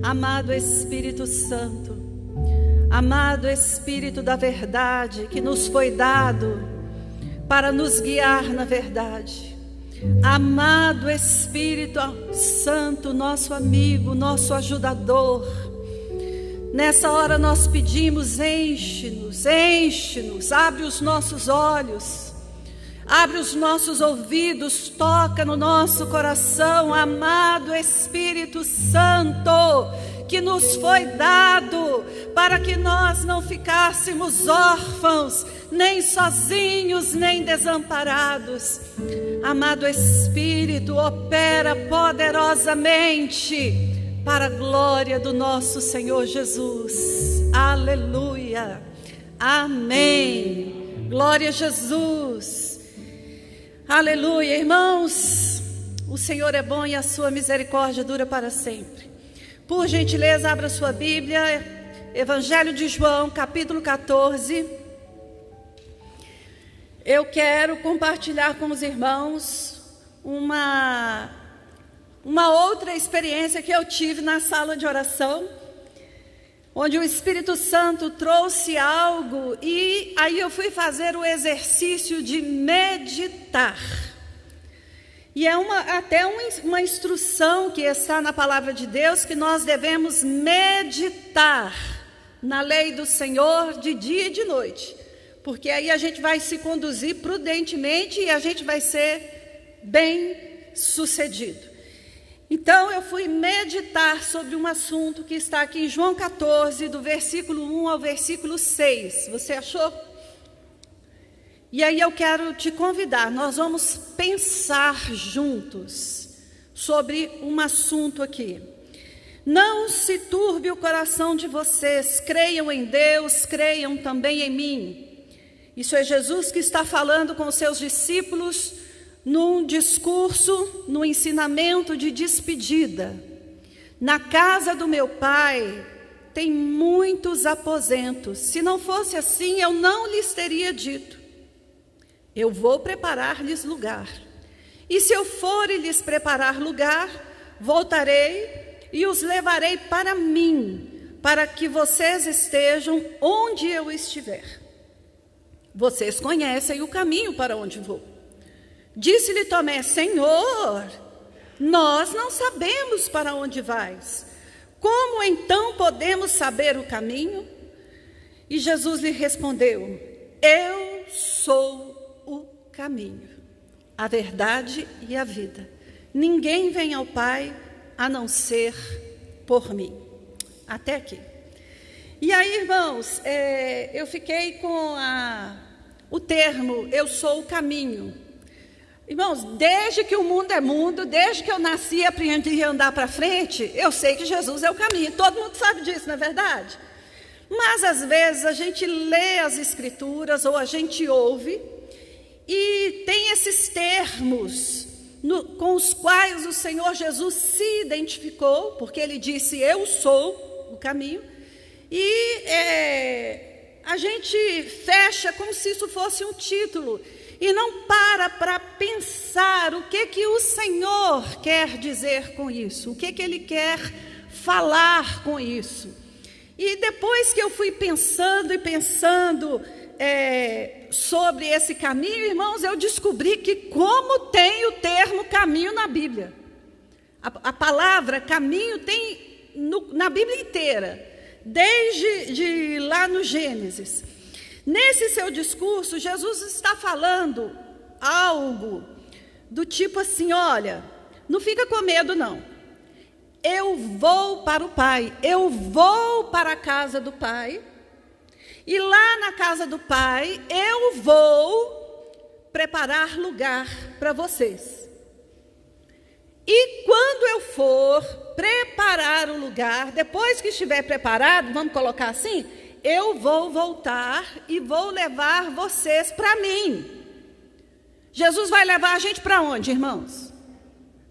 Amado Espírito Santo, amado Espírito da verdade que nos foi dado para nos guiar na verdade. Amado Espírito Santo, nosso amigo, nosso ajudador, nessa hora nós pedimos, enche-nos, enche-nos, abre os nossos olhos, abre os nossos ouvidos, toca no nosso coração, amado Espírito Santo, que nos foi dado para que nós não ficássemos órfãos, nem sozinhos, nem desamparados. Amado Espírito, opera poderosamente para a glória do nosso Senhor Jesus. Aleluia. Amém. Glória a Jesus. Aleluia, irmãos, o Senhor é bom e a sua misericórdia dura para sempre. Por gentileza, abra sua Bíblia, Evangelho de João, capítulo 14. Eu quero compartilhar com os irmãos uma outra experiência que eu tive na sala de oração, onde o Espírito Santo trouxe algo e aí eu fui fazer o exercício de meditar. E é até uma instrução que está na palavra de Deus, que nós devemos meditar na lei do Senhor de dia e de noite, porque aí a gente vai se conduzir prudentemente e a gente vai ser bem sucedido. Então eu fui meditar sobre um assunto que está aqui em João 14, do versículo 1 ao versículo 6. Você achou? E aí eu quero te convidar, nós vamos pensar juntos sobre um assunto aqui. Não se turbe o coração de vocês, creiam em Deus, creiam também em mim. Isso é Jesus que está falando com os seus discípulos num discurso, num ensinamento de despedida. Na casa do meu Pai tem muitos aposentos. Se não fosse assim, eu não lhes teria dito. Eu vou preparar-lhes lugar. E se eu for e lhes preparar lugar, voltarei e os levarei para mim, para que vocês estejam onde eu estiver. Vocês conhecem o caminho para onde vou. Disse-lhe Tomé: Senhor, nós não sabemos para onde vais. Como então podemos saber o caminho? E Jesus lhe respondeu: Eu sou o caminho, a verdade e a vida. Ninguém vem ao Pai a não ser por mim. Até aqui. E aí, irmãos, eu fiquei com o termo, eu sou o caminho. Irmãos, desde que o mundo é mundo, desde que eu nasci e aprendi a andar para frente, eu sei que Jesus é o caminho. Todo mundo sabe disso, não é verdade? Mas às vezes a gente lê as Escrituras ou a gente ouve e tem esses termos com os quais o Senhor Jesus se identificou, porque Ele disse: eu sou o caminho, e a gente fecha como se isso fosse um título e não para pensar o que o Senhor quer dizer com isso, o que Ele quer falar com isso. E depois que eu fui pensando e pensando sobre esse caminho, irmãos, eu descobri que como tem o termo caminho na Bíblia. A palavra caminho tem na Bíblia inteira, desde lá no Gênesis. Nesse seu discurso, Jesus está falando algo do tipo assim: olha, não fica com medo não. Eu vou para o Pai, eu vou para a casa do Pai, e lá na casa do Pai eu vou preparar lugar para vocês. E quando eu for preparar o lugar, depois que estiver preparado, vamos colocar assim, eu vou voltar e vou levar vocês para mim. Jesus vai levar a gente para onde, irmãos?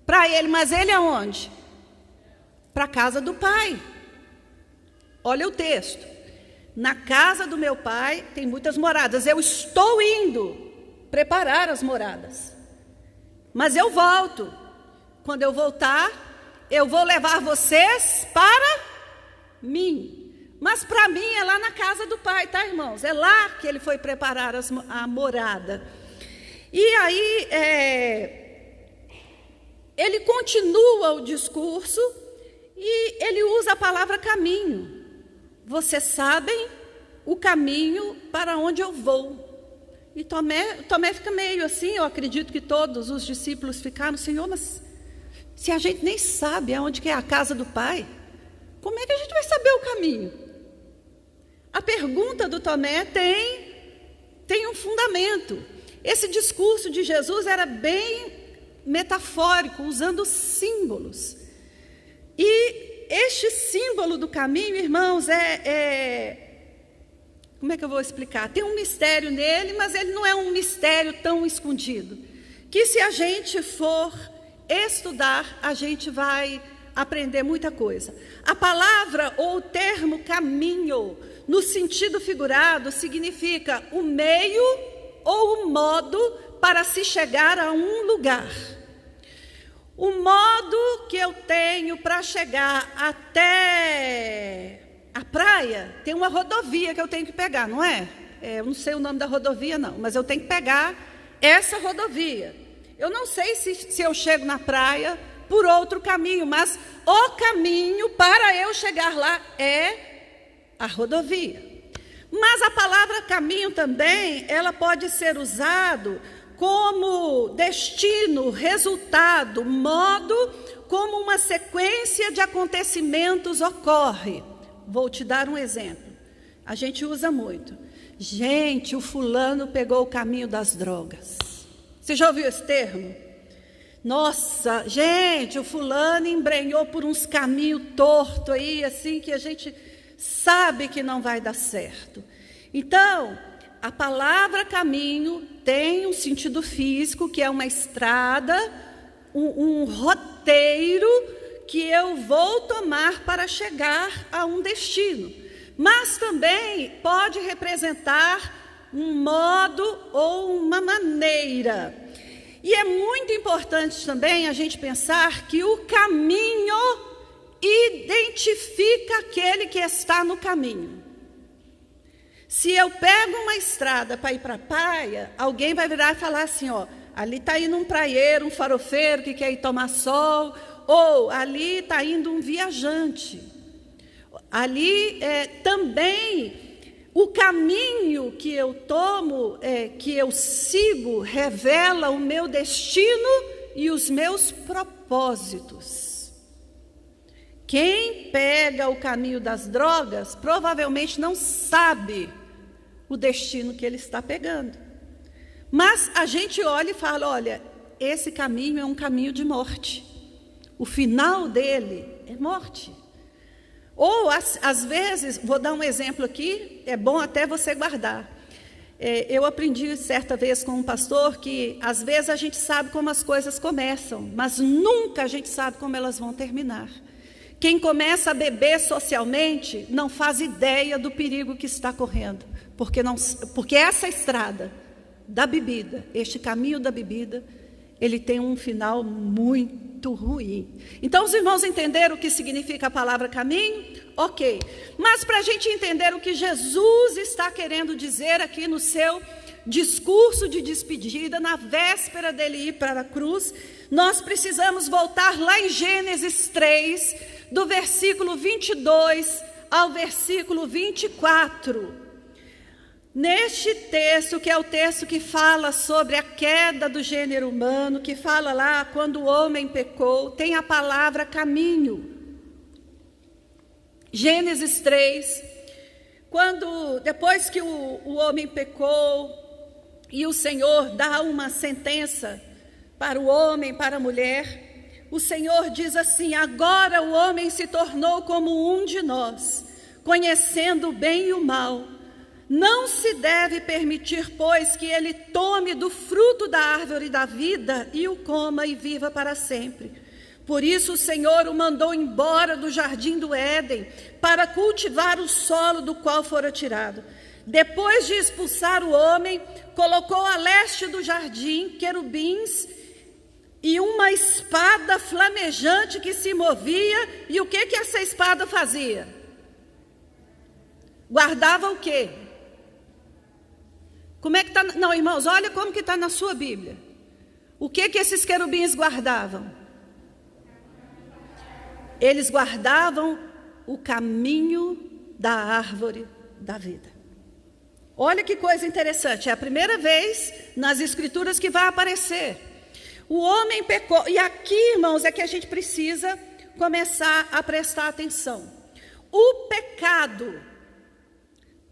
Para Ele, mas Ele aonde? Para a casa do Pai. Olha o texto: na casa do meu Pai tem muitas moradas. Eu estou indo preparar as moradas, mas eu volto. Quando eu voltar, eu vou levar vocês para Mas para mim é lá na casa do Pai, tá, irmãos? É lá que ele foi preparar a morada. E aí, ele continua o discurso e ele usa a palavra caminho. Vocês sabem o caminho para onde eu vou. E Tomé fica meio assim, eu acredito que todos os discípulos ficaram, Senhor, mas se a gente nem sabe aonde que é a casa do Pai, como é que a gente vai saber o caminho? A pergunta do Tomé tem um fundamento. Esse discurso de Jesus era bem metafórico, usando símbolos. E este símbolo do caminho, irmãos, como é que eu vou explicar? Tem um mistério nele, mas ele não é um mistério tão escondido. Que se a gente for estudar, a gente vai aprender muita coisa. A palavra ou o termo caminho, no sentido figurado, significa o meio ou o modo para se chegar a um lugar. O modo que eu tenho para chegar até a praia, tem uma rodovia que eu tenho que pegar, não é? Eu não sei o nome da rodovia, não, mas eu tenho que pegar essa rodovia. Eu não sei se eu chego na praia por outro caminho, mas o caminho para eu chegar lá é a rodovia. Mas a palavra caminho também, ela pode ser usado como destino, resultado, modo, como uma sequência de acontecimentos ocorre. Vou te dar um exemplo. A gente usa muito. Gente, o fulano pegou o caminho das drogas. Você já ouviu esse termo? Nossa, gente, o fulano embrenhou por uns caminhos tortos aí, assim, que a gente sabe que não vai dar certo. Então, a palavra caminho tem um sentido físico, que é uma estrada, um roteiro que eu vou tomar para chegar a um destino. Mas também pode representar um modo ou uma maneira. E é muito importante também a gente pensar que o caminho identifica aquele que está no caminho. Se eu pego uma estrada para ir para a praia, alguém vai virar e falar assim, ó, ali está indo um praieiro, um farofeiro que quer ir tomar sol, ou ali está indo um viajante. Ali também o caminho que eu tomo, que eu sigo, revela o meu destino e os meus propósitos. Quem pega o caminho das drogas provavelmente não sabe o destino que ele está pegando. Mas a gente olha e fala, olha, esse caminho é um caminho de morte. O final dele é morte. Ou, às vezes, vou dar um exemplo aqui, é bom até você guardar. Eu aprendi certa vez com um pastor que, às vezes, a gente sabe como as coisas começam, mas nunca a gente sabe como elas vão terminar. Quem começa a beber socialmente não faz ideia do perigo que está correndo, porque essa estrada da bebida, este caminho da bebida, ele tem um final muito ruim. Então, os irmãos entenderam o que significa a palavra caminho? Ok. Mas para a gente entender o que Jesus está querendo dizer aqui no seu discurso de despedida, na véspera dele ir para a cruz, nós precisamos voltar lá em Gênesis 3, do versículo 22 ao versículo 24. Neste texto, que é o texto que fala sobre a queda do gênero humano, que fala lá quando o homem pecou, tem a palavra caminho. Gênesis 3, depois que o homem pecou e o Senhor dá uma sentença para o homem, para a mulher, o Senhor diz assim, agora o homem se tornou como um de nós, conhecendo o bem e o mal. Não se deve permitir, pois, que ele tome do fruto da árvore da vida e o coma e viva para sempre. Por isso o Senhor o mandou embora do jardim do Éden, para cultivar o solo do qual fora tirado. Depois de expulsar o homem, colocou a leste do jardim querubins e uma espada flamejante que se movia. E o que essa espada fazia? Guardava o quê? Como é que está? Não, irmãos, olha como que está na sua Bíblia. O que esses querubins guardavam? Eles guardavam o caminho da árvore da vida. Olha que coisa interessante, é a primeira vez nas Escrituras que vai aparecer. O homem pecou, e aqui, irmãos, é que a gente precisa começar a prestar atenção. O pecado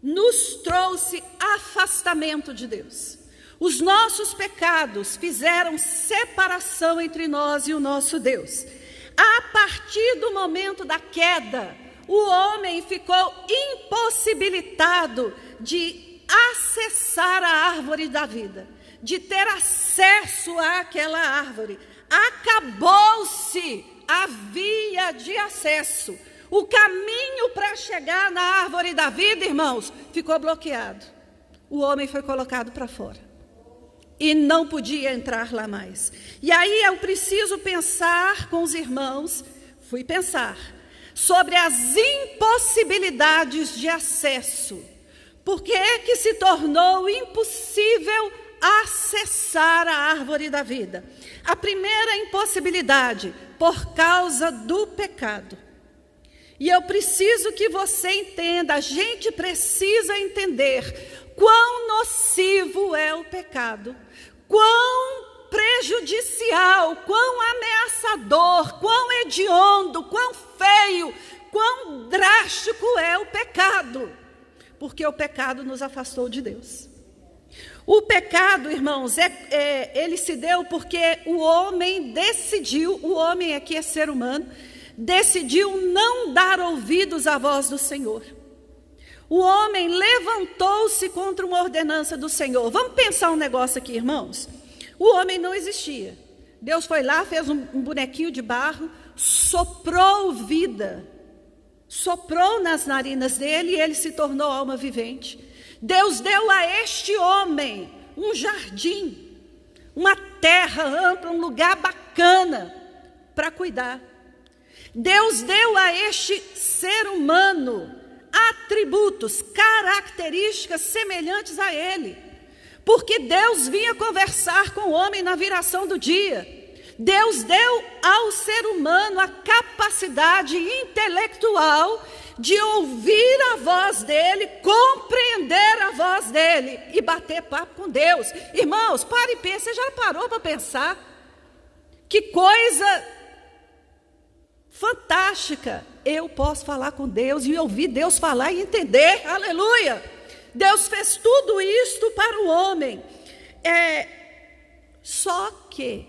nos trouxe afastamento de Deus. Os nossos pecados fizeram separação entre nós e o nosso Deus. A partir do momento da queda, o homem ficou impossibilitado de acessar a árvore da vida, de ter acesso àquela árvore. Acabou-se a via de acesso. O caminho para chegar na árvore da vida, irmãos, ficou bloqueado. O homem foi colocado para fora e não podia entrar lá mais. E aí eu preciso pensar com os irmãos, fui pensar sobre as impossibilidades de acesso. Por que é que se tornou impossível acessar a árvore da vida? A primeira impossibilidade, por causa do pecado. E eu preciso que você entenda, a gente precisa entender quão nocivo é o pecado, quão prejudicial, quão ameaçador, quão hediondo, quão feio, quão drástico é o pecado. Porque o pecado nos afastou de Deus. O pecado, irmãos, ele se deu porque o homem decidiu, o homem aqui é ser humano, decidiu não dar ouvidos à voz do Senhor. O homem levantou-se contra uma ordenança do Senhor. Vamos pensar um negócio aqui, irmãos. O homem não existia. Deus foi lá, fez um bonequinho de barro, soprou vida, soprou nas narinas dele e ele se tornou alma vivente. Deus deu a este homem um jardim, uma terra ampla, um lugar bacana para cuidar. Deus deu a este ser humano atributos, características semelhantes a ele. Porque Deus vinha conversar com o homem na viração do dia. Deus deu ao ser humano a capacidade intelectual de ouvir a voz dele, compreender a voz dele e bater papo com Deus. Irmãos, pare e pense, você já parou para pensar? Que coisa fantástica! Eu posso falar com Deus e ouvir Deus falar e entender, aleluia! Deus fez tudo isto para o homem. Só que,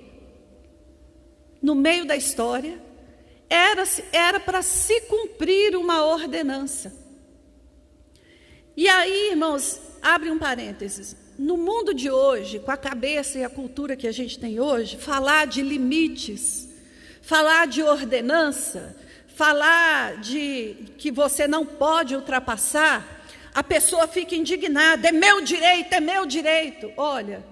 no meio da história, era para se cumprir uma ordenança. E aí, irmãos, abre um parênteses. No mundo de hoje, com a cabeça e a cultura que a gente tem hoje, falar de limites, falar de ordenança, falar de que você não pode ultrapassar, a pessoa fica indignada, é meu direito, é meu direito. Olha,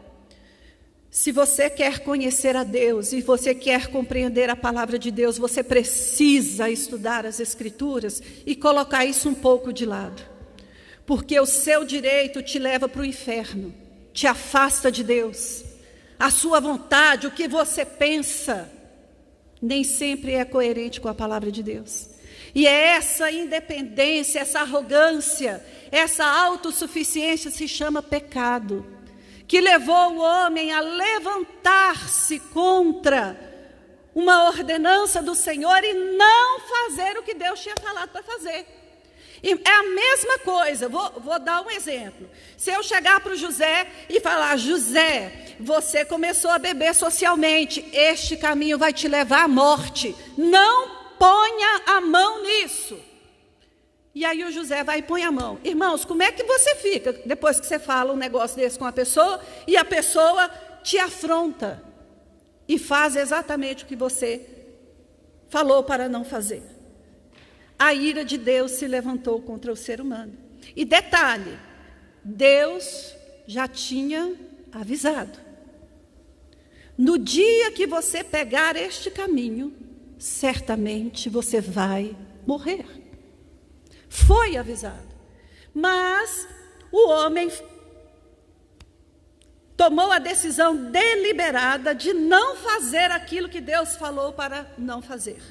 se você quer conhecer a Deus e você quer compreender a palavra de Deus, você precisa estudar as Escrituras e colocar isso um pouco de lado. Porque o seu direito te leva para o inferno, te afasta de Deus. A sua vontade, o que você pensa, nem sempre é coerente com a palavra de Deus. E é essa independência, essa arrogância, essa autossuficiência se chama pecado, que levou o homem a levantar-se contra uma ordenança do Senhor e não fazer o que Deus tinha falado para fazer. E é a mesma coisa, vou dar um exemplo. Se eu chegar para o José e falar, José, você começou a beber socialmente, este caminho vai te levar à morte, não ponha a mão nisso. E aí o José vai e põe a mão. Irmãos, como é que você fica depois que você fala um negócio desse com a pessoa e a pessoa te afronta e faz exatamente o que você falou para não fazer? A ira de Deus se levantou contra o ser humano. E detalhe, Deus já tinha avisado. No dia que você pegar este caminho, certamente você vai morrer. Foi avisado. Mas o homem tomou a decisão deliberada de não fazer aquilo que Deus falou para não fazer.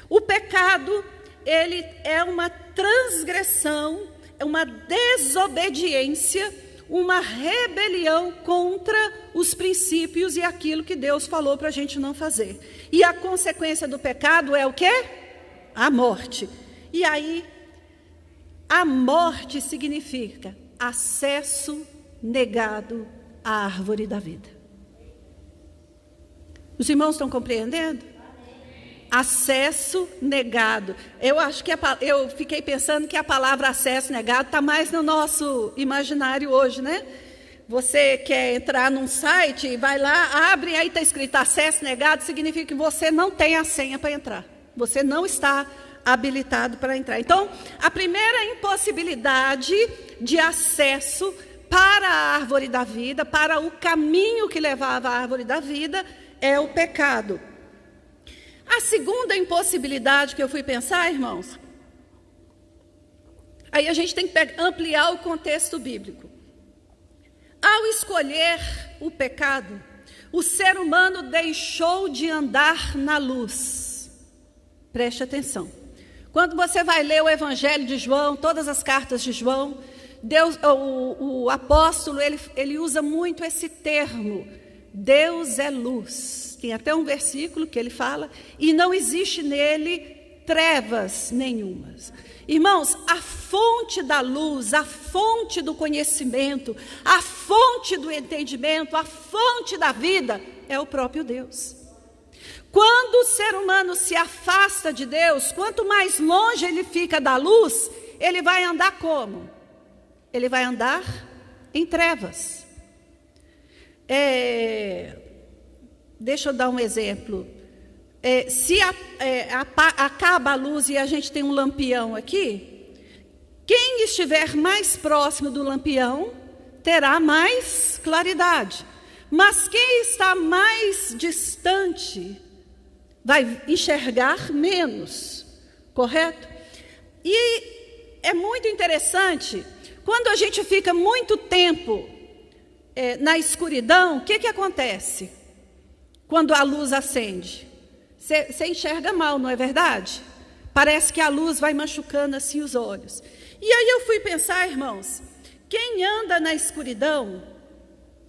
O pecado, ele é uma transgressão, é uma desobediência, uma rebelião contra os princípios e aquilo que Deus falou para a gente não fazer. E a consequência do pecado é o quê? A morte. E aí, a morte significa acesso negado à árvore da vida. Os irmãos estão compreendendo? Acesso negado. Eu acho que eu fiquei pensando que a palavra acesso negado está mais no nosso imaginário hoje, né? Você quer entrar num site, vai lá, abre, aí está escrito acesso negado, significa que você não tem a senha para entrar. Você não está habilitado para entrar. Então, a primeira impossibilidade de acesso para a árvore da vida, para o caminho que levava à árvore da vida, é o pecado. A segunda impossibilidade que eu fui pensar, irmãos, aí a gente tem que ampliar o contexto bíblico. Ao escolher o pecado, o ser humano deixou de andar na luz. Preste atenção. Quando você vai ler o Evangelho de João, todas as cartas de João, o apóstolo, ele usa muito esse termo, Deus é luz. Tem até um versículo que ele fala, e não existe nele trevas nenhumas. Irmãos, a fonte da luz, a fonte do conhecimento, a fonte do entendimento, a fonte da vida é o próprio Deus. Quando o ser humano se afasta de Deus, quanto mais longe ele fica da luz, ele vai andar como? Ele vai andar em trevas. Deixa eu dar um exemplo. Se acaba a luz e a gente tem um lampião aqui, quem estiver mais próximo do lampião terá mais claridade. Mas quem está mais distante vai enxergar menos, correto? E é muito interessante, quando a gente fica muito tempo na escuridão, o que acontece? Quando a luz acende, você enxerga mal, não é verdade? Parece que a luz vai machucando assim os olhos. E aí eu fui pensar, irmãos, quem anda na escuridão,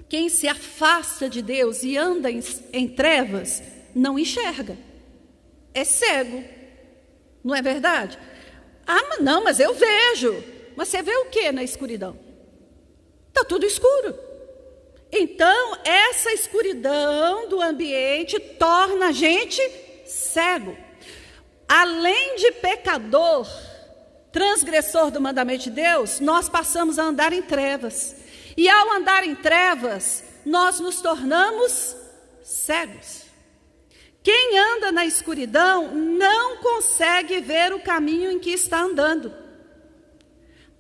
quem se afasta de Deus e anda em trevas, não enxerga. É cego, não é verdade? Não, mas eu vejo. Mas você vê o que na escuridão? Está tudo escuro. Então, essa escuridão do ambiente torna a gente cego. Além de pecador, transgressor do mandamento de Deus, nós passamos a andar em trevas. E ao andar em trevas, nós nos tornamos cegos. Quem anda na escuridão não consegue ver o caminho em que está andando.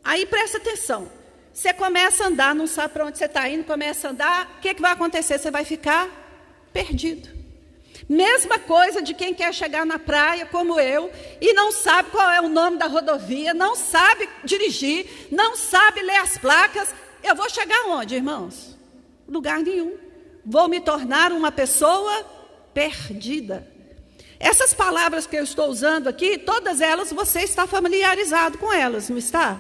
Aí presta atenção. Você começa a andar, não sabe para onde você está indo, começa a andar, o que vai acontecer? Você vai ficar perdido. Mesma coisa de quem quer chegar na praia, como eu, e não sabe qual é o nome da rodovia, não sabe dirigir, não sabe ler as placas. Eu vou chegar onde, irmãos? Lugar nenhum. Vou me tornar uma pessoa perdida. Essas palavras que eu estou usando aqui, todas elas você está familiarizado com elas, não está?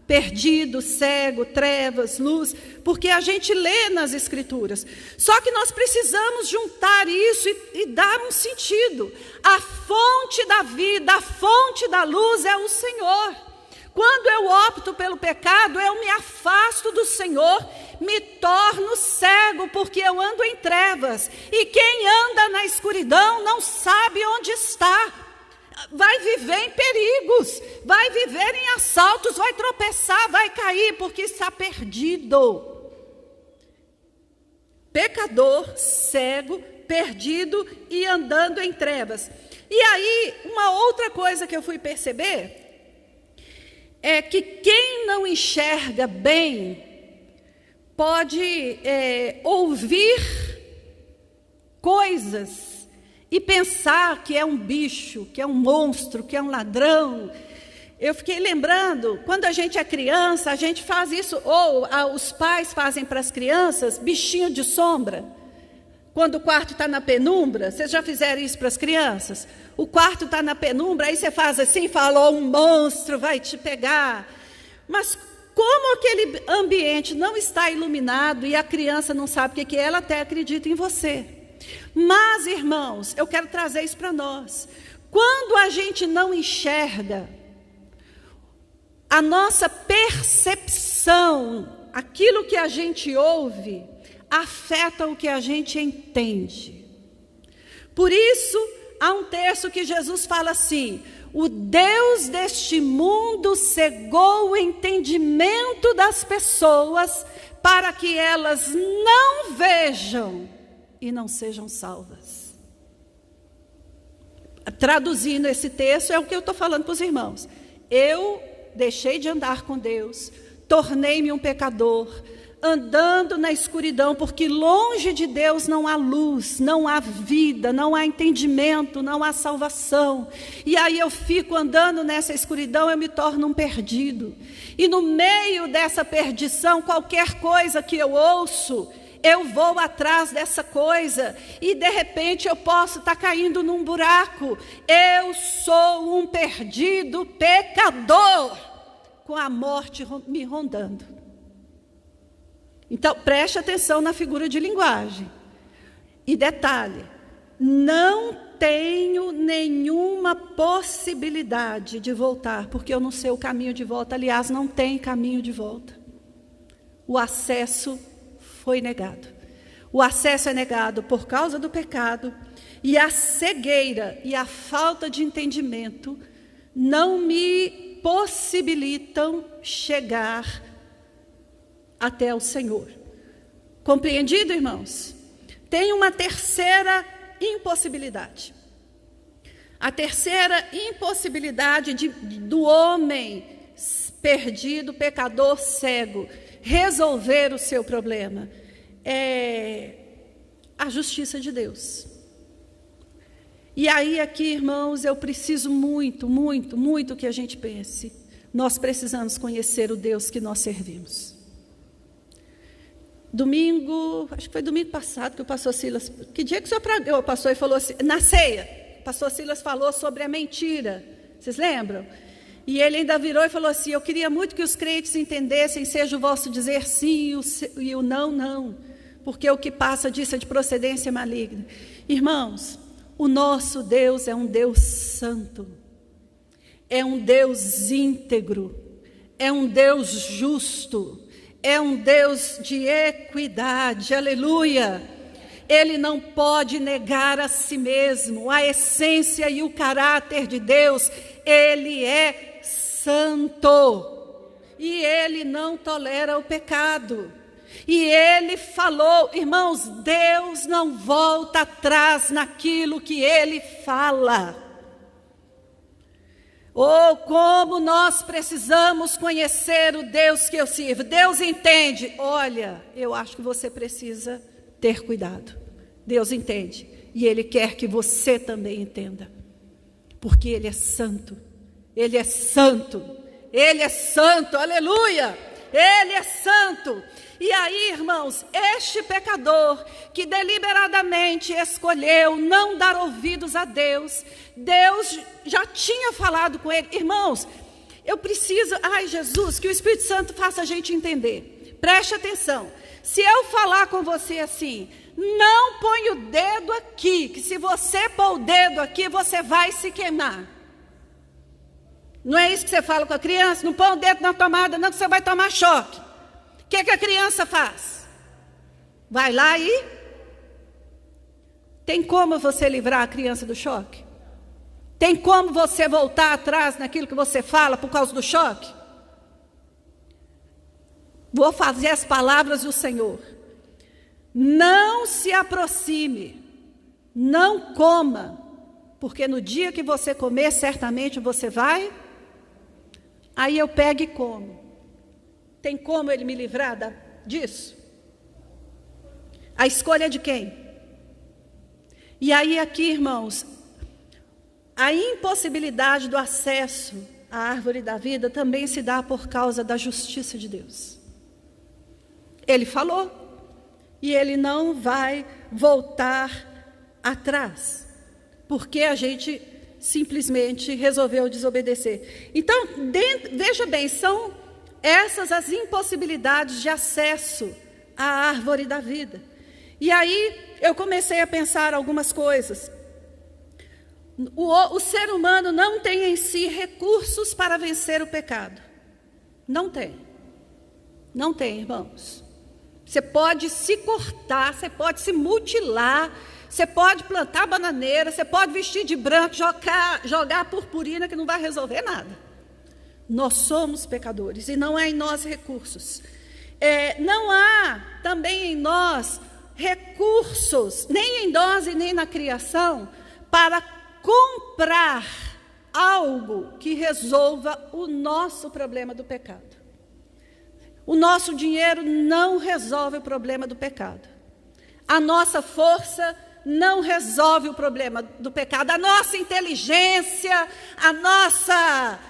Perdido, cego, trevas, luz, porque a gente lê nas Escrituras. Só que nós precisamos juntar isso e dar um sentido. A fonte da vida, a fonte da luz é o Senhor. Quando eu opto pelo pecado, eu me afasto do Senhor, me torno cego, porque eu ando em trevas. E quem anda na escuridão não sabe onde está. Vai viver em perigos, vai viver em assaltos, vai tropeçar, vai cair, porque está perdido. Pecador, cego, perdido e andando em trevas. E aí, uma outra coisa que eu fui perceber é que quem não enxerga bem pode ouvir coisas e pensar que é um bicho, que é um monstro, que é um ladrão. Eu fiquei lembrando, quando a gente é criança, a gente faz isso, ou os pais fazem para as crianças, bichinho de sombra. Quando o quarto está na penumbra, vocês já fizeram isso para as crianças? O quarto está na penumbra, aí você faz assim, falou, um monstro vai te pegar. Mas como aquele ambiente não está iluminado e a criança não sabe o que é, ela até acredita em você. Mas, irmãos, eu quero trazer isso para nós. Quando a gente não enxerga, a nossa percepção, aquilo que a gente ouve, afeta o que a gente entende. Por isso, há um texto que Jesus fala assim: o Deus deste mundo cegou o entendimento das pessoas para que elas não vejam e não sejam salvas. Traduzindo esse texto, é o que eu estou falando para os irmãos. Eu deixei de andar com Deus, tornei-me um pecador, andando na escuridão, porque longe de Deus não há luz, não há vida, não há entendimento, não há salvação. E aí eu fico andando nessa escuridão, eu me torno um perdido. E no meio dessa perdição, qualquer coisa que eu ouço, eu vou atrás dessa coisa e de repente eu posso estar caindo num buraco. Eu sou um perdido pecador, com a morte me rondando. Então, preste atenção na figura de linguagem. E detalhe, não tenho nenhuma possibilidade de voltar, porque eu não sei o caminho de volta. Aliás, não tem caminho de volta. O acesso foi negado. O acesso é negado por causa do pecado, e a cegueira e a falta de entendimento não me possibilitam chegar até o Senhor. Compreendido, irmãos? Tem uma terceira impossibilidade. A terceira impossibilidade do homem perdido, pecador, cego, resolver o seu problema é a justiça de Deus. E aí aqui, irmãos, eu preciso muito, muito, muito que a gente pense. Nós precisamos conhecer o Deus que nós servimos. Domingo, acho que foi domingo passado que o pastor Silas, que dia que o senhor pregou? O pastor falou assim, na ceia, o pastor Silas falou sobre a mentira, vocês lembram? E ele ainda virou e falou assim: eu queria muito que os crentes entendessem, seja o vosso dizer sim e o não, não, porque o que passa disso é de procedência maligna. Irmãos, o nosso Deus é um Deus santo, é um Deus íntegro, é um Deus justo, é um Deus de equidade, aleluia. Ele não pode negar a si mesmo, a essência e o caráter de Deus. Ele é santo e ele não tolera o pecado. E ele falou, irmãos, Deus não volta atrás naquilo que ele fala. Oh, como nós precisamos conhecer o Deus que eu sirvo. Deus entende. Olha, eu acho que você precisa ter cuidado. Deus entende. E Ele quer que você também entenda. Porque Ele é santo. Ele é santo. Ele é santo. Aleluia. Ele é santo. E aí, irmãos, este pecador que deliberadamente escolheu não dar ouvidos a Deus, Deus já tinha falado com ele. Irmãos, eu preciso, Jesus, que o Espírito Santo faça a gente entender. Preste atenção. Se eu falar com você assim, não põe o dedo aqui, que se você pôr o dedo aqui, você vai se queimar. Não é isso que você fala com a criança? Não põe o dedo na tomada, não, que você vai tomar choque. O que a criança faz? Vai lá e... Tem como você livrar a criança do choque? Tem como você voltar atrás naquilo que você fala por causa do choque? Vou fazer as palavras do Senhor. Não se aproxime, não coma, porque no dia que você comer, certamente você vai... Aí eu pego e como. Tem como ele me livrar disso? A escolha é de quem? E aí aqui, irmãos, a impossibilidade do acesso a árvore da vida, também se dá por causa da justiça de Deus. Ele falou, e ele não vai voltar atrás, porque a gente simplesmente resolveu desobedecer. Então, veja bem, são essas as impossibilidades de acesso à árvore da vida. E aí eu comecei a pensar algumas coisas. O ser humano não tem em si recursos para vencer o pecado. Não tem. Não tem, irmãos. Você pode se cortar, você pode se mutilar, você pode plantar bananeira, você pode vestir de branco, jogar purpurina, que não vai resolver nada. Nós somos pecadores e não há em nós recursos. Não há também em nós recursos, nem em nós e nem na criação, para comprar algo que resolva o nosso problema do pecado. O nosso dinheiro não resolve o problema do pecado. A nossa força não resolve o problema do pecado. A nossa inteligência, a nossa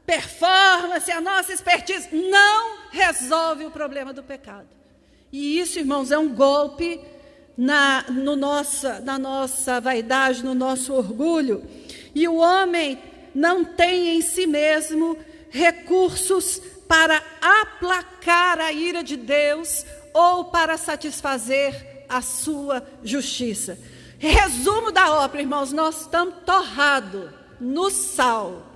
performance, a nossa expertise não resolve o problema do pecado. E isso, irmãos, é um golpe na nossa vaidade, no nosso orgulho. E o homem não tem em si mesmo recursos para aplacar a ira de Deus ou para satisfazer a sua justiça. Resumo da ópera, irmãos, nós estamos torrados no sal.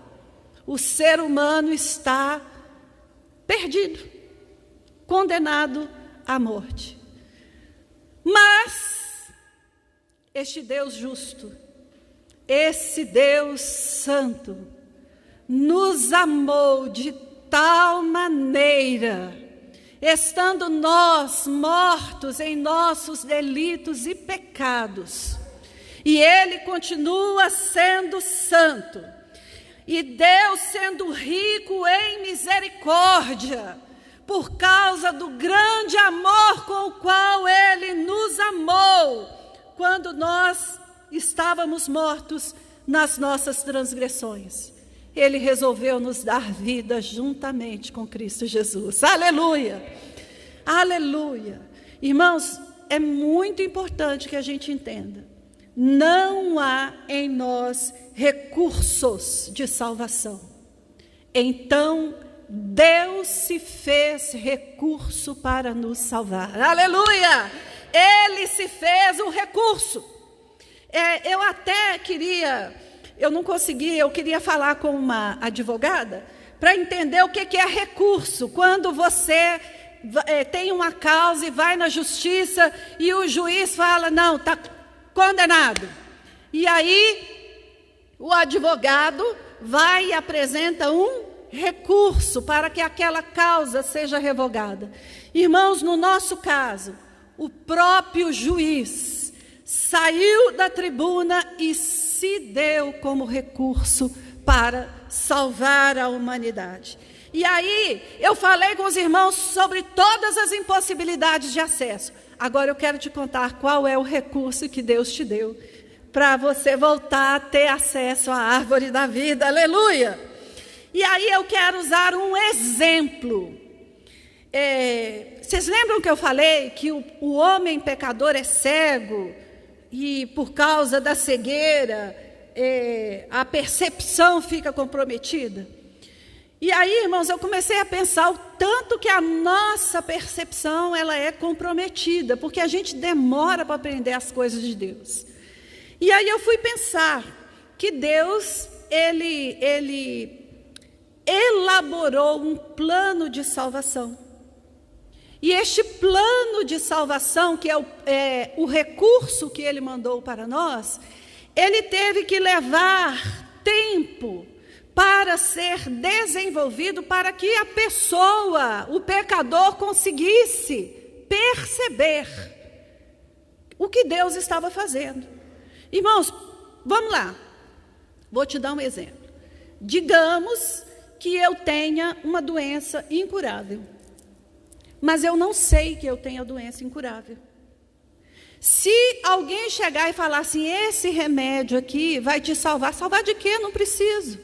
O ser humano está perdido, condenado à morte. Mas este Deus justo, esse Deus santo, nos amou de tal maneira, estando nós mortos em nossos delitos e pecados, e Ele continua sendo santo, e Deus sendo rico em misericórdia, por causa do grande amor com o qual Ele nos amou, quando nós estávamos mortos nas nossas transgressões. Ele resolveu nos dar vida juntamente com Cristo Jesus. Aleluia! Aleluia! Irmãos, é muito importante que a gente entenda. Não há em nós recursos de salvação. Então, Deus se fez recurso para nos salvar. Aleluia! Ele se fez um recurso. Eu até queria... Eu não consegui, eu queria falar com uma advogada para entender o que é recurso. Quando você tem uma causa e vai na justiça e o juiz fala, não, está condenado. E aí o advogado vai e apresenta um recurso para que aquela causa seja revogada. Irmãos, no nosso caso, o próprio juiz saiu da tribuna e se deu como recurso para salvar a humanidade. E aí, eu falei com os irmãos sobre todas as impossibilidades de acesso. Agora eu quero te contar qual é o recurso que Deus te deu para você voltar a ter acesso à árvore da vida. Aleluia! E aí eu quero usar um exemplo. Vocês lembram que eu falei que o homem pecador é cego? E por causa da cegueira, a percepção fica comprometida. E aí, irmãos, eu comecei a pensar o tanto que a nossa percepção ela é comprometida, porque a gente demora para aprender as coisas de Deus. E aí eu fui pensar que Deus, ele elaborou um plano de salvação. E este plano de salvação, que é o recurso que Ele mandou para nós, Ele teve que levar tempo para ser desenvolvido, para que a pessoa, o pecador, conseguisse perceber o que Deus estava fazendo. Irmãos, vamos lá. Vou te dar um exemplo. Digamos que eu tenha uma doença incurável. Mas eu não sei que eu tenho a doença incurável. Se alguém chegar e falar assim, esse remédio aqui vai te salvar, salvar de quê? Não preciso.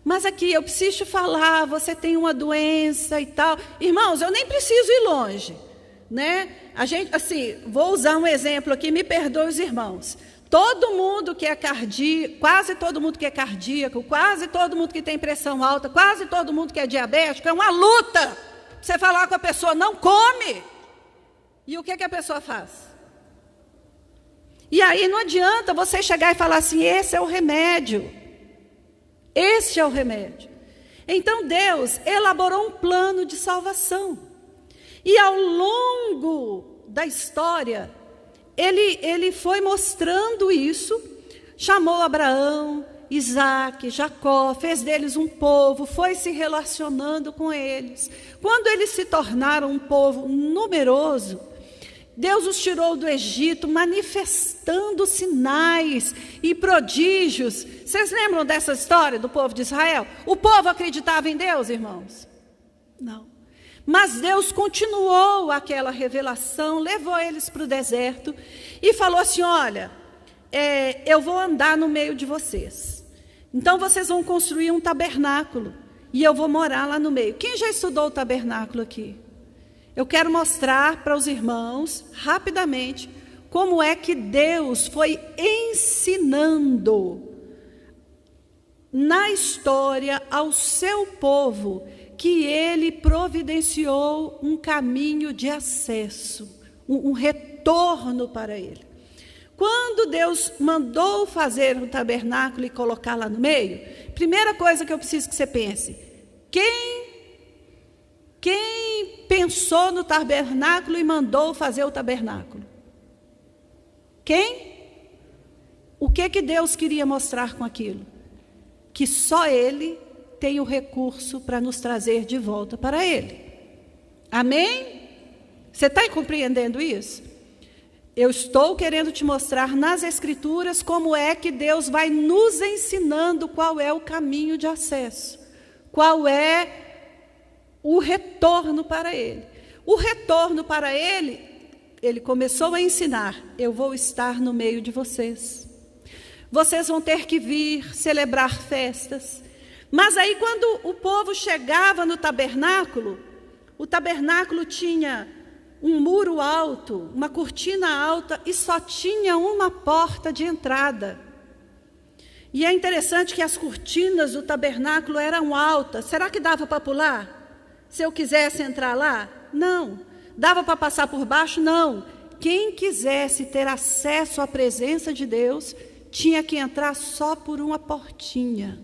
Mas aqui, eu preciso te falar, você tem uma doença e tal. Irmãos, eu nem preciso ir longe, né? A gente, assim, vou usar um exemplo aqui, me perdoe os irmãos. Todo mundo que é cardíaco, quase todo mundo que é cardíaco, quase todo mundo que tem pressão alta, quase todo mundo que é diabético, é uma luta. Você falar com a pessoa, não come. E o que a pessoa faz? E aí não adianta você chegar e falar assim, esse é o remédio. Este é o remédio. Então Deus elaborou um plano de salvação. E ao longo da história, Ele foi mostrando isso, chamou Abraão, Isaac, Jacó, fez deles um povo, foi se relacionando com eles. Quando eles se tornaram um povo numeroso, Deus os tirou do Egito, manifestando sinais e prodígios. Vocês lembram dessa história do povo de Israel? O povo acreditava em Deus, irmãos? Não. Mas Deus continuou aquela revelação, levou eles para o deserto e falou assim, olha, eu vou andar no meio de vocês. Então vocês vão construir um tabernáculo e eu vou morar lá no meio. Quem já estudou o tabernáculo aqui? Eu quero mostrar para os irmãos, rapidamente, como é que Deus foi ensinando na história ao seu povo que Ele providenciou um caminho de acesso, um retorno para Ele. Quando Deus mandou fazer o tabernáculo e colocar lá no meio, primeira coisa que eu preciso que você pense, quem pensou no tabernáculo e mandou fazer o tabernáculo? Quem? O que Deus queria mostrar com aquilo? Que só Ele tem o recurso para nos trazer de volta para Ele. Amém? Você está compreendendo isso? Eu estou querendo te mostrar nas Escrituras como é que Deus vai nos ensinando qual é o caminho de acesso. Qual é o retorno para Ele. O retorno para Ele, Ele começou a ensinar, eu vou estar no meio de vocês. Vocês vão ter que vir celebrar festas. Mas aí quando o povo chegava no tabernáculo, o tabernáculo tinha um muro alto, uma cortina alta e só tinha uma porta de entrada. E é interessante que as cortinas do tabernáculo eram altas. Será que dava para pular? Se eu quisesse entrar lá? Não. Dava para passar por baixo? Não. Quem quisesse ter acesso à presença de Deus, tinha que entrar só por uma portinha.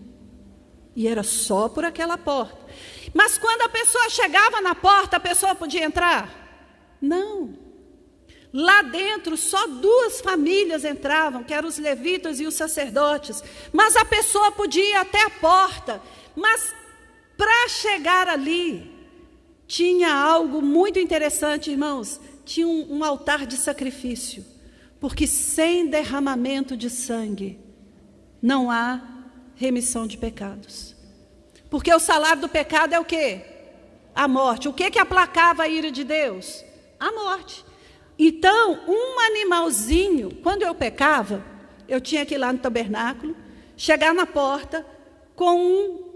E era só por aquela porta. Mas quando a pessoa chegava na porta, a pessoa podia entrar? Não. Lá dentro, só 2 famílias entravam, que eram os levitas e os sacerdotes. Mas a pessoa podia ir até a porta. Mas para chegar ali, tinha algo muito interessante, irmãos. Tinha um altar de sacrifício. Porque sem derramamento de sangue, não há remissão de pecados. Porque o salário do pecado é o quê? A morte. O que aplacava a ira de Deus? A morte. Então, um animalzinho, quando eu pecava, eu tinha que ir lá no tabernáculo, chegar na porta com um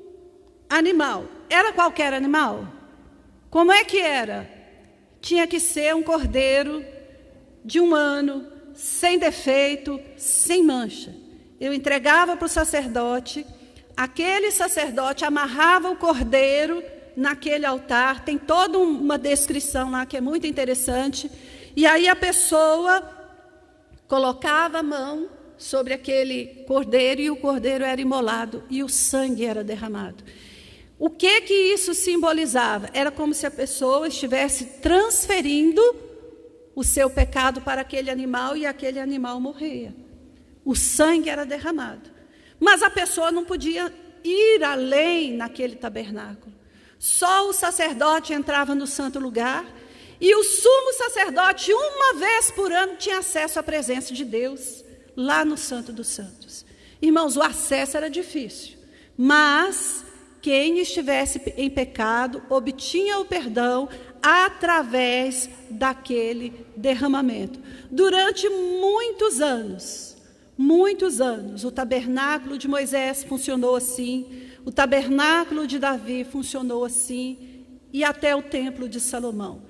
animal. Era qualquer animal? Como é que era? Tinha que ser um cordeiro de 1 ano, sem defeito, sem mancha. Eu entregava para o sacerdote, aquele sacerdote amarrava o cordeiro naquele altar, tem toda uma descrição lá que é muito interessante, e aí a pessoa colocava a mão sobre aquele cordeiro e o cordeiro era imolado e o sangue era derramado. O que isso simbolizava? Era como se a pessoa estivesse transferindo o seu pecado para aquele animal e aquele animal morria. O sangue era derramado. Mas a pessoa não podia ir além naquele tabernáculo. Só o sacerdote entrava no santo lugar e o sumo sacerdote, uma vez por ano, tinha acesso à presença de Deus, lá no Santo dos Santos. Irmãos, o acesso era difícil, mas quem estivesse em pecado obtinha o perdão através daquele derramamento. Durante muitos anos, o tabernáculo de Moisés funcionou assim. O tabernáculo de Davi funcionou assim e até o templo de Salomão.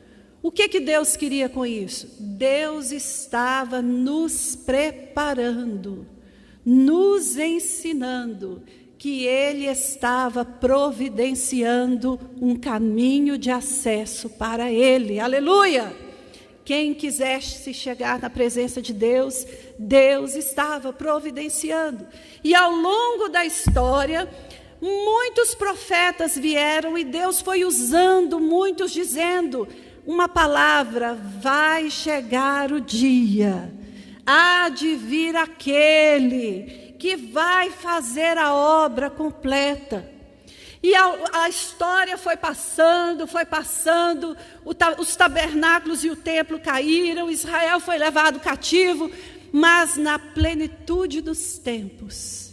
O que Deus queria com isso? Deus estava nos preparando, nos ensinando que Ele estava providenciando um caminho de acesso para Ele. Aleluia! Quem quisesse chegar na presença de Deus, Deus estava providenciando. E ao longo da história, muitos profetas vieram e Deus foi usando muitos, dizendo uma palavra: vai chegar o dia, há de vir aquele que vai fazer a obra completa. E a história foi passando, os tabernáculos e o templo caíram, Israel foi levado cativo, mas na plenitude dos tempos,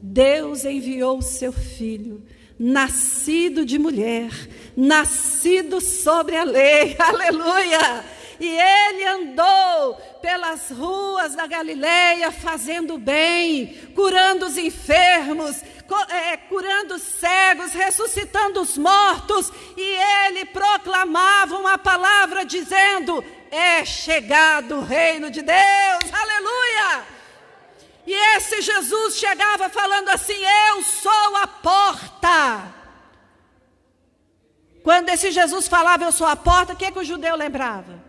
Deus enviou o seu Filho, nascido de mulher, nascido sobre a lei, aleluia! E Ele andou pelas ruas da Galileia fazendo bem, curando os enfermos, curando os cegos, ressuscitando os mortos. E Ele proclamava uma palavra dizendo: é chegado o reino de Deus, aleluia! E esse Jesus chegava falando assim: eu sou a porta. Quando esse Jesus falava eu sou a porta, o que o judeu lembrava?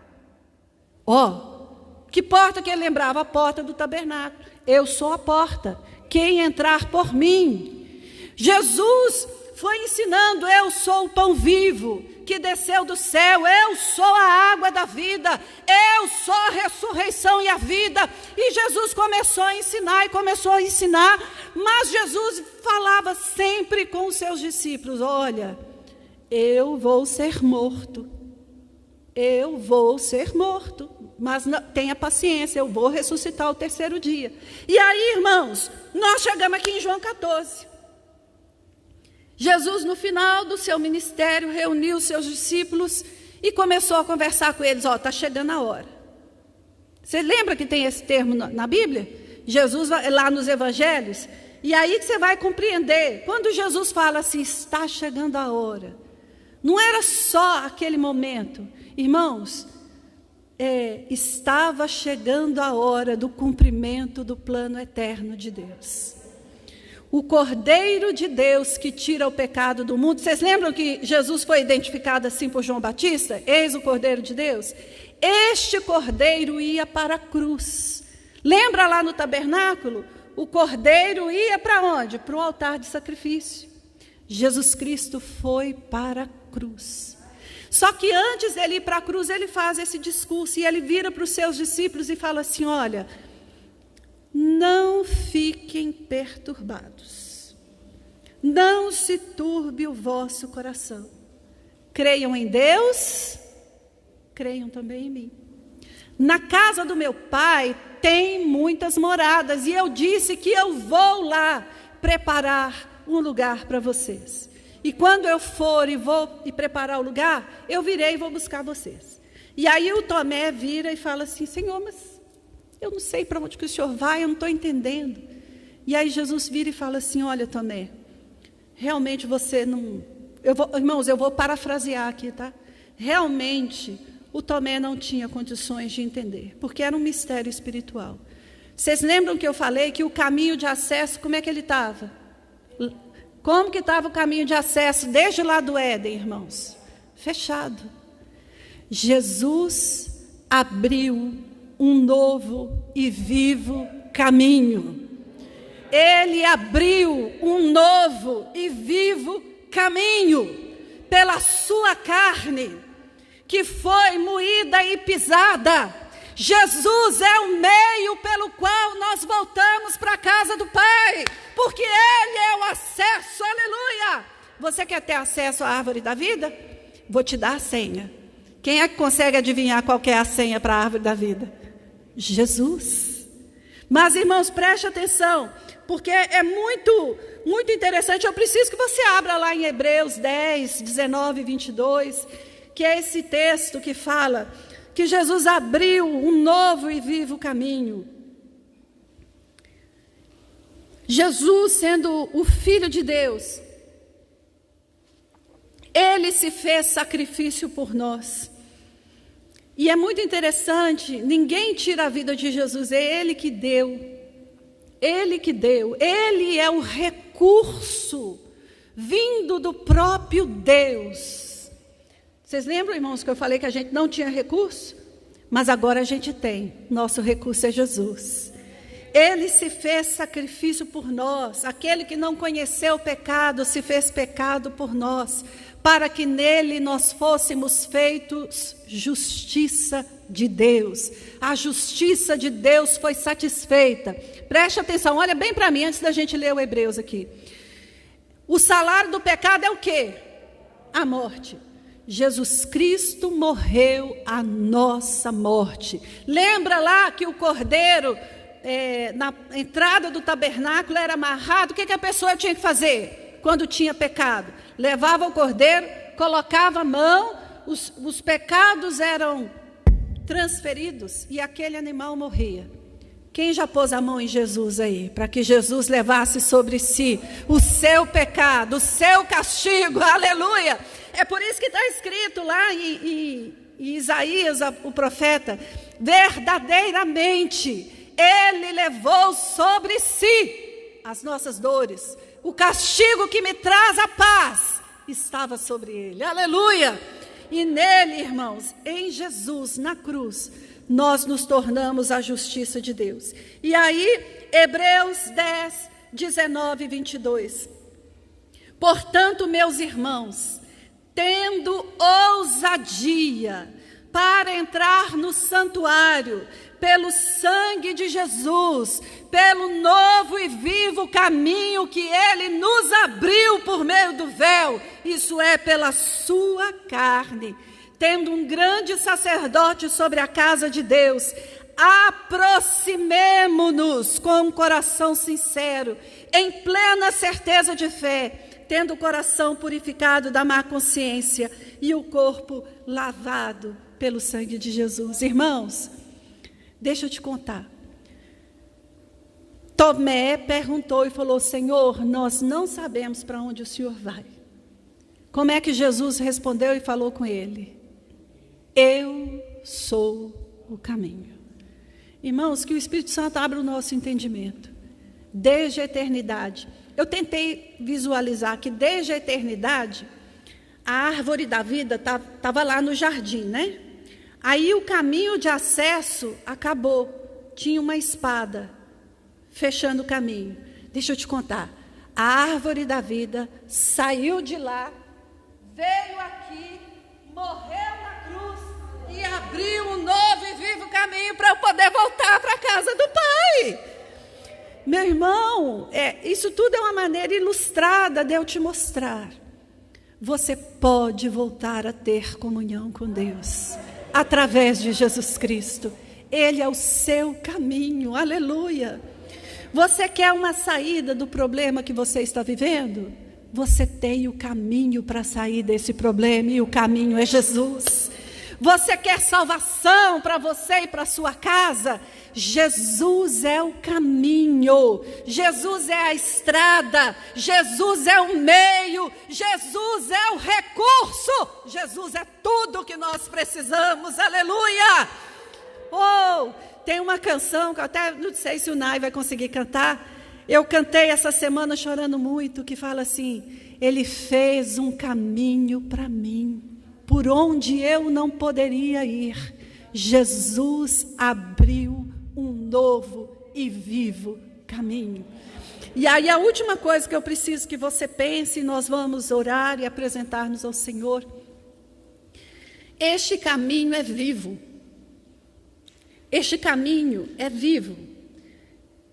Que porta que ele lembrava? A porta do tabernáculo. Eu sou a porta, quem entrar por mim. Jesus foi ensinando: eu sou o pão vivo que desceu do céu, eu sou a água da vida, eu sou a ressurreição e a vida. E Jesus começou a ensinar, mas Jesus falava sempre com os seus discípulos: olha, eu vou ser morto, mas tenha paciência, eu vou ressuscitar o terceiro dia. E aí, irmãos, nós chegamos aqui em João 14. Jesus, no final do seu ministério, reuniu os seus discípulos e começou a conversar com eles: está chegando a hora. Você lembra que tem esse termo na Bíblia? Jesus, lá nos evangelhos, e aí que você vai compreender, quando Jesus fala assim, está chegando a hora, não era só aquele momento, irmãos, estava chegando a hora do cumprimento do plano eterno de Deus. O Cordeiro de Deus que tira o pecado do mundo. Vocês lembram que Jesus foi identificado assim por João Batista? Eis o Cordeiro de Deus. Este Cordeiro ia para a cruz. Lembra lá no tabernáculo? O Cordeiro ia para onde? Para o altar de sacrifício. Jesus Cristo foi para a cruz. Só que antes dele ir para a cruz, ele faz esse discurso e ele vira para os seus discípulos e fala assim: olha, não fiquem perturbados, não se turbe o vosso coração. Creiam em Deus, creiam também em mim. Na casa do meu Pai tem muitas moradas, e eu disse que eu vou lá preparar um lugar para vocês. E quando eu for e vou e preparar o lugar, eu virei e vou buscar vocês. E aí o Tomé vira e fala assim: Senhor, mas eu não sei para onde que o Senhor vai, eu não estou entendendo. E aí Jesus vira e fala assim: olha, Tomé, realmente você não... Irmãos, eu vou parafrasear aqui, tá? Realmente, o Tomé não tinha condições de entender, porque era um mistério espiritual. Vocês lembram que eu falei que o caminho de acesso, como é que ele estava? Como que estava o caminho de acesso desde lá do Éden, irmãos? Fechado. Jesus abriu um novo e vivo caminho. Ele abriu um novo e vivo caminho pela sua carne, que foi moída e pisada. Jesus é o meio pelo qual nós voltamos para a casa do Pai, porque Ele é o acesso, aleluia. Você quer ter acesso à árvore da vida? Vou te dar a senha. Quem é que consegue adivinhar qual que é a senha para a árvore da vida? Jesus. Mas, irmãos, preste atenção, porque é muito, muito interessante. Eu preciso que você abra lá em Hebreus 10, 19 e 22, que é esse texto que fala que Jesus abriu um novo e vivo caminho. Jesus, sendo o Filho de Deus, Ele se fez sacrifício por nós. E é muito interessante, ninguém tira a vida de Jesus, é Ele que deu. Ele que deu. Ele é o recurso vindo do próprio Deus. Vocês lembram, irmãos, que eu falei que a gente não tinha recurso? Mas agora a gente tem. Nosso recurso é Jesus. Ele se fez sacrifício por nós. Aquele que não conheceu o pecado se fez pecado por nós, para que nele nós fôssemos feitos justiça de Deus. A justiça de Deus foi satisfeita. Preste atenção, olha bem para mim antes da gente ler o Hebreus aqui. O salário do pecado é o quê? A morte. Jesus Cristo morreu a nossa morte. Lembra lá que o cordeiro, na entrada do tabernáculo, era amarrado? O que a pessoa tinha que fazer quando tinha pecado? Levava o cordeiro, colocava a mão, os pecados eram transferidos e aquele animal morria. Quem já pôs a mão em Jesus aí, para que Jesus levasse sobre si o seu pecado, o seu castigo? Aleluia! É por isso que está escrito lá em Isaías, o profeta, verdadeiramente Ele levou sobre si as nossas dores. O castigo que me traz a paz estava sobre Ele. Aleluia! E nele, irmãos, em Jesus, na cruz, nós nos tornamos a justiça de Deus. E aí, Hebreus 10, 19 e 22. Portanto, meus irmãos, tendo ousadia para entrar no santuário, pelo sangue de Jesus, pelo novo e vivo caminho que Ele nos abriu por meio do véu, isso é, pela sua carne, tendo um grande sacerdote sobre a casa de Deus, aproximemo-nos com um coração sincero, em plena certeza de fé, tendo o coração purificado da má consciência e o corpo lavado pelo sangue de Jesus. Irmãos, deixa eu te contar. Tomé perguntou e falou: Senhor, nós não sabemos para onde o Senhor vai. Como é que Jesus respondeu e falou com ele? Eu sou o caminho. Irmãos, que o Espírito Santo abra o nosso entendimento. Desde a eternidade. Eu tentei visualizar que desde a eternidade, a árvore da vida estava lá no jardim, né? Aí o caminho de acesso acabou. Tinha uma espada fechando o caminho. Deixa eu te contar. A árvore da vida saiu de lá, veio aqui, morreu na cruz e abriu um novo e vivo caminho para eu poder voltar para a casa do Pai. Meu irmão, isso tudo é uma maneira ilustrada de eu te mostrar. Você pode voltar a ter comunhão com Deus através de Jesus Cristo. Ele é o seu caminho, aleluia. Você quer uma saída do problema que você está vivendo? Você tem o caminho para sair desse problema e o caminho é Jesus. Você quer salvação para você e para sua casa? Jesus é o caminho, Jesus é a estrada, Jesus é o meio, Jesus é o recurso, Jesus é tudo que nós precisamos, aleluia! Oh, tem uma canção que eu até não sei se o Nai vai conseguir cantar, eu cantei essa semana chorando muito, que fala assim: Ele fez um caminho para mim, por onde eu não poderia ir. Jesus abriu um novo e vivo caminho. E aí a última coisa que eu preciso que você pense, e nós vamos orar e apresentar-nos ao Senhor. Este caminho é vivo. Este caminho é vivo.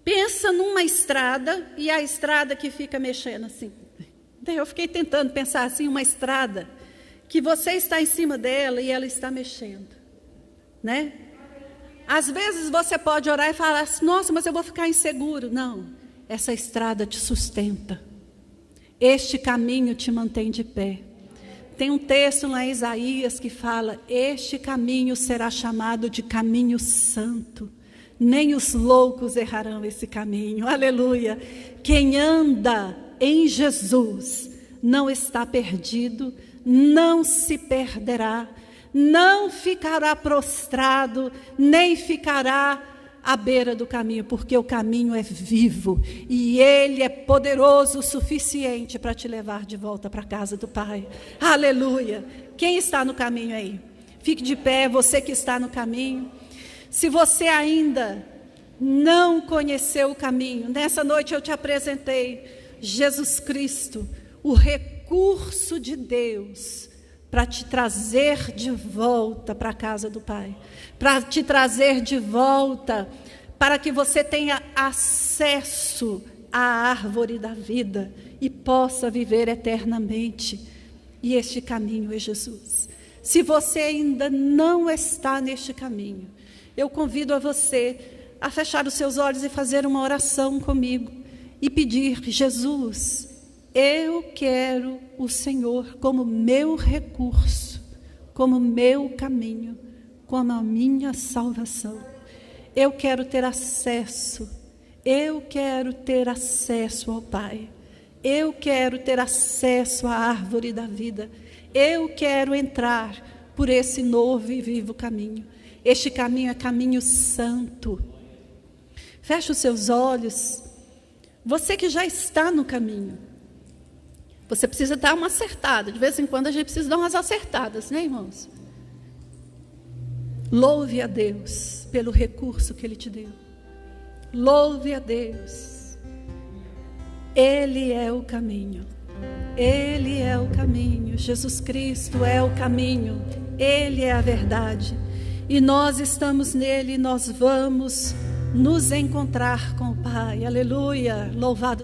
Pensa numa estrada, e a estrada que fica mexendo assim. Eu fiquei tentando pensar assim, uma estrada que você está em cima dela e ela está mexendo, né? Às vezes você pode orar e falar assim: nossa, mas eu vou ficar inseguro. Não, essa estrada te sustenta. Este caminho te mantém de pé. Tem um texto lá em Isaías que fala: este caminho será chamado de caminho santo. Nem os loucos errarão esse caminho. Aleluia. Quem anda em Jesus não está perdido, não se perderá, não ficará prostrado, nem ficará à beira do caminho, porque o caminho é vivo e Ele é poderoso o suficiente para te levar de volta para a casa do Pai. Aleluia! Quem está no caminho aí? Fique de pé, você que está no caminho. Se você ainda não conheceu o caminho, nessa noite eu te apresentei Jesus Cristo, o recurso de Deus para te trazer de volta para a casa do Pai, para te trazer de volta, para que você tenha acesso à árvore da vida e possa viver eternamente. E este caminho é Jesus. Se você ainda não está neste caminho, eu convido a você a fechar os seus olhos e fazer uma oração comigo e pedir: Jesus, eu quero o Senhor como meu recurso, como meu caminho, como a minha salvação. Eu quero ter acesso ao Pai. Eu quero ter acesso à árvore da vida. Eu quero entrar por esse novo e vivo caminho. Este caminho é caminho santo. Feche os seus olhos. Você que já está no caminho, você precisa dar uma acertada. De vez em quando a gente precisa dar umas acertadas, né, irmãos? Louve a Deus pelo recurso que Ele te deu. Louve a Deus. Ele é o caminho. Ele é o caminho. Jesus Cristo é o caminho. Ele é a verdade. E nós estamos nele, nós vamos nos encontrar com o Pai. Aleluia. Louvado